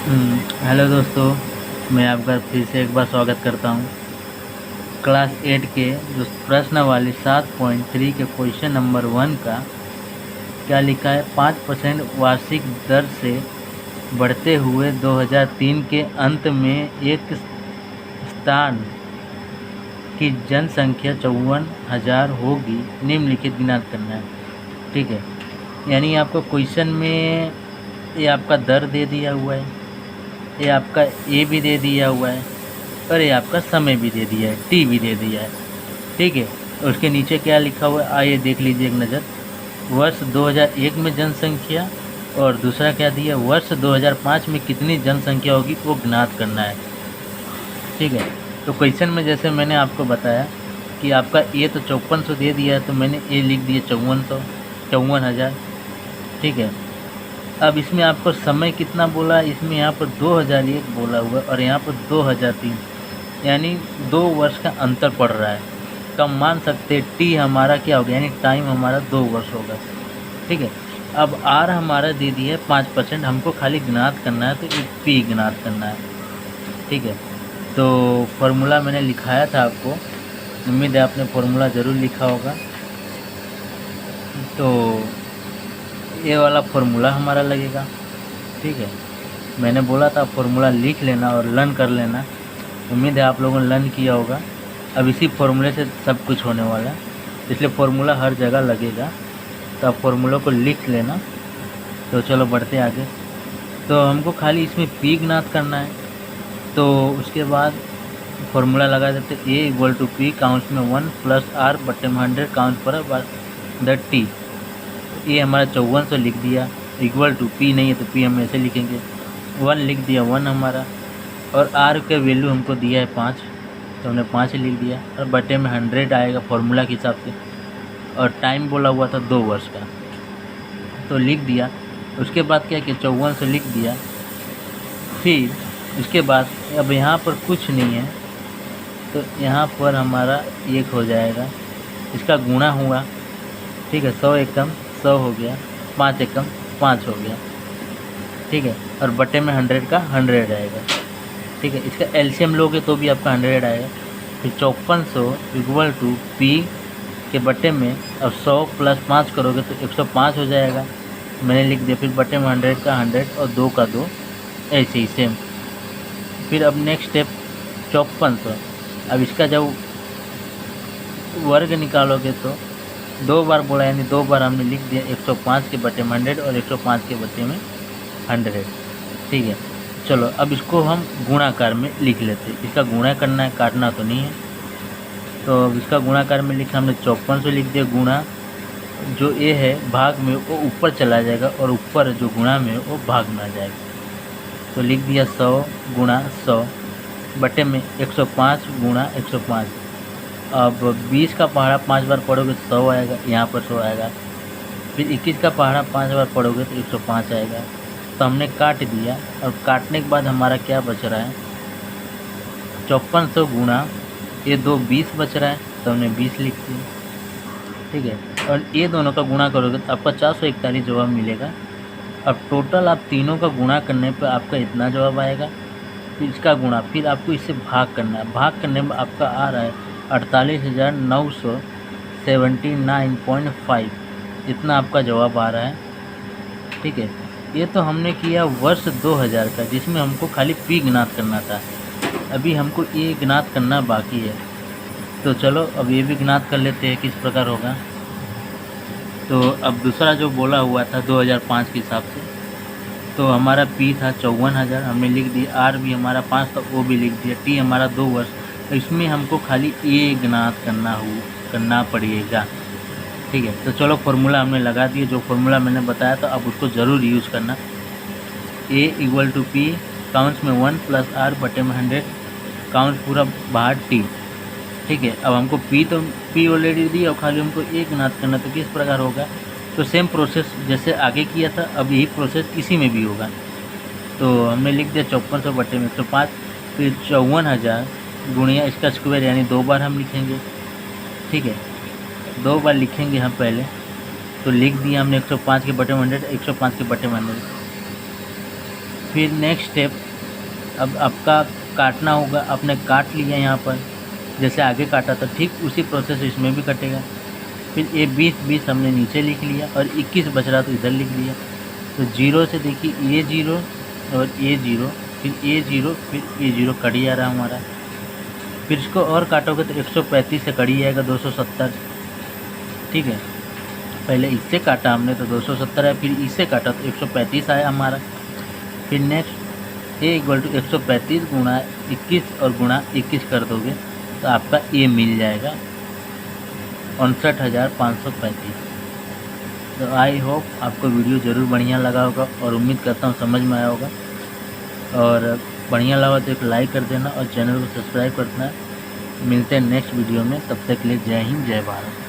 Hello दोस्तों, मैं आपका फिर से एक बार स्वागत करता हूँ। क्लास 8 के जो प्रश्नावली 7.3 के क्वेश्चन नंबर 1 का क्या लिखा है। 5% वार्षिक दर से बढ़ते हुए 2003 के अंत में एक स्थान की जनसंख्या 54,000 होगी। निम्नलिखित गिनात करना है। ठीक है, यानी आपको क्वेश्चन में ये आपका दर दे दिया हुआ है, ये आपका ए भी दे दिया हुआ है और ये आपका समय भी दे दिया है, टी भी दे दिया है। ठीक है, उसके नीचे क्या लिखा हुआ है आइए देख लीजिए एक नज़र। वर्ष 2001 में जनसंख्या और दूसरा क्या दिया, वर्ष 2005 में कितनी जनसंख्या होगी वो ज्ञात करना है। ठीक है, तो क्वेश्चन में जैसे मैंने आपको बताया कि आपका ए तो 5400 दे दिया है, तो मैंने ए लिख दिया 54,000। ठीक है, अब इसमें आपको समय कितना बोला, इसमें यहाँ पर 2001 बोला हुआ और यहाँ पर 2003, यानी 2 वर्ष का अंतर पड़ रहा है। तो हम मान सकते हैं टी हमारा क्या होगा, यानी टाइम हमारा 2 वर्ष होगा। ठीक है, अब आर हमारा दे दिया है 5%, हमको खाली ज्ञात करना है, तो एक पी ज्ञात करना है। ठीक है, तो फॉर्मूला मैंने लिखाया था आपको, उम्मीद है आपने फॉर्मूला ज़रूर लिखा होगा। तो ये वाला फॉर्मूला हमारा लगेगा। ठीक है, मैंने बोला था फॉर्मूला लिख लेना और लर्न कर लेना। उम्मीद है आप लोगों ने लर्न किया होगा। अब इसी फॉर्मूले से सब कुछ होने वाला है, इसलिए फॉर्मूला हर जगह लगेगा, तो आप फॉर्मूला को लिख लेना। तो चलो बढ़ते आगे। तो हमको खाली इसमें पी ज्ञात करना है, तो उसके बाद फॉर्मूला लगा देते ए इक्वल टू पी काउंट्स में 1 प्लस आर बटे में 100 काउंट पर द टी। ये हमारा 5400 लिख दिया, इक्वल टू पी नहीं है तो पी हम ऐसे लिखेंगे, 1 लिख दिया 1 हमारा, और आर का वैल्यू हमको दिया है 5, तो हमने 5 लिख दिया, और बटे में 100 आएगा फॉर्मूला के हिसाब से, और टाइम बोला हुआ था 2 वर्ष का, तो लिख दिया। उसके बाद क्या किया, 5400 लिख दिया। फिर उसके बाद अब यहाँ पर कुछ नहीं है, तो यहाँ पर हमारा 1 हो जाएगा, इसका गुणा हुआ। ठीक है, 100 एकम 100 हो गया, 5 एकम 5 हो गया। ठीक है, और बटे में 100 का 100 आएगा। ठीक है, इसका एलसीएम लोगे तो भी आपका 100 आएगा। फिर 5400 इक्वल टू पी के बटे में, अब 100 प्लस 5 करोगे तो 105 हो जाएगा, मैंने लिख दिया। फिर बटे में 100 का 100 और 2 का 2, ऐसे ही सेम। फिर अब नेक्स्ट स्टेप 5400, अब इसका जब वर्ग निकालोगे तो 2 बार बोला, यानी 2 बार हमने लिख दिया, 105 के बटे में 100 और 105 के बटे में 100। ठीक है, चलो अब इसको हम गुणाकार में लिख लेते हैं। इसका गुणा करना है, काटना तो नहीं है। तो अब इसका गुणाकार में लिखा हमने 5400 लिख दिया, गुणा जो ए है भाग में वो ऊपर चला जाएगा, और ऊपर जो गुणा में वो भाग में आ जाएगा, तो लिख दिया 100 गुणा 100 बटे में 105 गुणा 105। अब 20 का पहाड़ा 5 बार पढ़ोगे तो 100 आएगा, यहाँ पर 100 आएगा। फिर 21 का पहाड़ा 5 बार पढ़ोगे तो 105 आएगा। तो हमने काट दिया, और काटने के बाद हमारा क्या बच रहा है, 5400 गुणा ये 2 20 बच रहा है, तो हमने 20 लिख दिया। ठीक है, और ये दोनों का गुणा करोगे तो आपका 441 जवाब मिलेगा। अब टोटल आप तीनों का गुणा करने पर आपका इतना जवाब आएगा। फिर इसका गुणा, फिर आपको इससे भाग करना है, भाग करने में आपका आ रहा है 48,979.5, इतना आपका जवाब आ रहा है। ठीक है, ये तो हमने किया वर्ष 2000 का, जिसमें हमको खाली पी ज्ञात करना था। अभी हमको ये ज्ञात करना बाकी है, तो चलो अब ये भी ज्ञात कर लेते हैं किस प्रकार होगा। तो अब दूसरा जो बोला हुआ था 2005 के हिसाब से, तो हमारा पी था 54,000, हमने लिख दिया। आर भी हमारा 5 था, वो भी लिख दिया। टी हमारा 2 वर्ष, तो इसमें हमको खाली ए ज्ञात करना पड़ेगा। ठीक है, तो चलो फार्मूला हमने लगा दिया, जो फार्मूला मैंने बताया था अब उसको ज़रूर यूज़ करना। ए इक्वल टू पी काउंट्स में 1 प्लस आर बटे में 100 काउंट पूरा बाहर टी। ठीक है, अब हमको पी ऑलरेडी दी और खाली हमको ए ज्ञात करना, तो किस प्रकार होगा, तो सेम प्रोसेस जैसे आगे किया था अब यही प्रोसेस इसी में भी होगा। तो हमने लिख दिया 5400 बटे में 105, फिर 54,000 गुणिया इसका स्क्वायर, यानी 2 बार हम लिखेंगे। ठीक है, 2 बार लिखेंगे हम पहले, तो लिख दिया हमने 105 के बटे में 100, 105 के बटे में 100। फिर नेक्स्ट स्टेप, अब आपका काटना होगा। आपने काट लिया यहाँ पर, जैसे आगे काटा था ठीक उसी प्रोसेस इसमें भी कटेगा। फिर ये 20 हमने नीचे लिख लिया और 21 बच रहा तो इधर लिख लिया। तो 0 से देखिए ये 0 और ये 0, फिर ये 0, फिर ये 0 कट जा रहा हमारा। फिर इसको और काटोगे तो 135 से कट जाएगा 270, ठीक है। पहले इससे काटा हमने तो 270 है, फिर इससे काटा तो 135 आया हमारा। फिर नेक्स्ट ए इक्वल टू 135 गुणा 21 और गुणा 21 कर दोगे तो आपका ए मिल जाएगा 59,535। तो आई होप आपको वीडियो ज़रूर बढ़िया लगा होगा और उम्मीद करता हूँ समझ में आया होगा। और बढ़िया लगा तो एक लाइक कर देना और चैनल को सब्सक्राइब कर देना। मिलते हैं नेक्स्ट वीडियो में, तब तक के लिए जय हिंद जय भारत।